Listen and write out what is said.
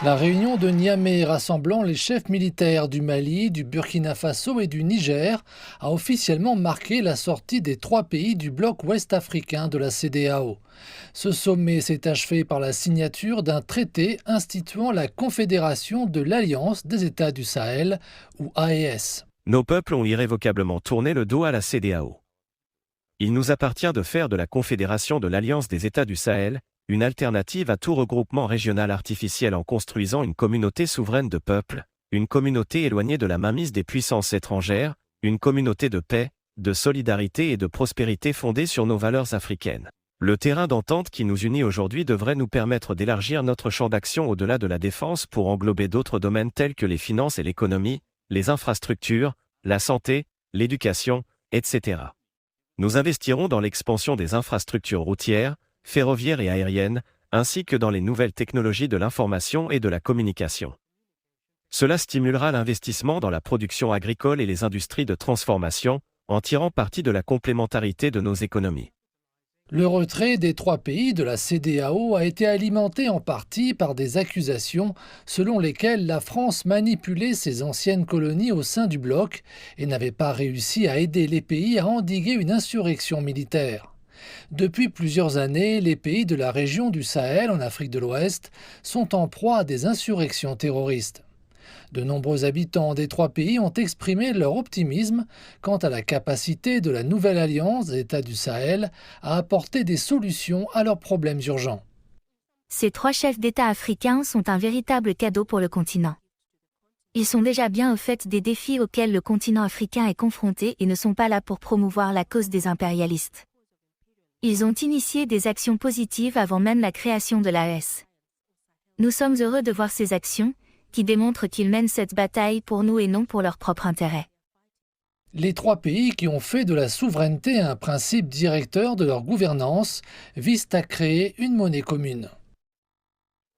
La réunion de Niamey rassemblant les chefs militaires du Mali, du Burkina Faso et du Niger a officiellement marqué la sortie des trois pays du bloc ouest-africain de la CEDEAO. Ce sommet s'est achevé par la signature d'un traité instituant la Confédération de l'Alliance des États du Sahel, ou AES. Nos peuples ont irrévocablement tourné le dos à la CEDEAO. Il nous appartient de faire de la Confédération de l'Alliance des États du Sahel une alternative à tout regroupement régional artificiel en construisant une communauté souveraine de peuples, une communauté éloignée de la mainmise des puissances étrangères, une communauté de paix, de solidarité et de prospérité fondée sur nos valeurs africaines. Le terrain d'entente qui nous unit aujourd'hui devrait nous permettre d'élargir notre champ d'action au-delà de la défense pour englober d'autres domaines tels que les finances et l'économie, les infrastructures, la santé, l'éducation, etc. Nous investirons dans l'expansion des infrastructures routières, ferroviaires et aériennes, ainsi que dans les nouvelles technologies de l'information et de la communication. Cela stimulera l'investissement dans la production agricole et les industries de transformation, en tirant parti de la complémentarité de nos économies. Le retrait des trois pays de la CEDEAO a été alimenté en partie par des accusations selon lesquelles la France manipulait ses anciennes colonies au sein du bloc et n'avait pas réussi à aider les pays à endiguer une insurrection militaire. Depuis plusieurs années, les pays de la région du Sahel en Afrique de l'Ouest sont en proie à des insurrections terroristes. De nombreux habitants des trois pays ont exprimé leur optimisme quant à la capacité de la nouvelle alliance des États du Sahel à apporter des solutions à leurs problèmes urgents. Ces trois chefs d'État africains sont un véritable cadeau pour le continent. Ils sont déjà bien au fait des défis auxquels le continent africain est confronté et ne sont pas là pour promouvoir la cause des impérialistes. Ils ont initié des actions positives avant même la création de l'AES. Nous sommes heureux de voir ces actions, qui démontrent qu'ils mènent cette bataille pour nous et non pour leur propre intérêt. Les trois pays qui ont fait de la souveraineté un principe directeur de leur gouvernance visent à créer une monnaie commune.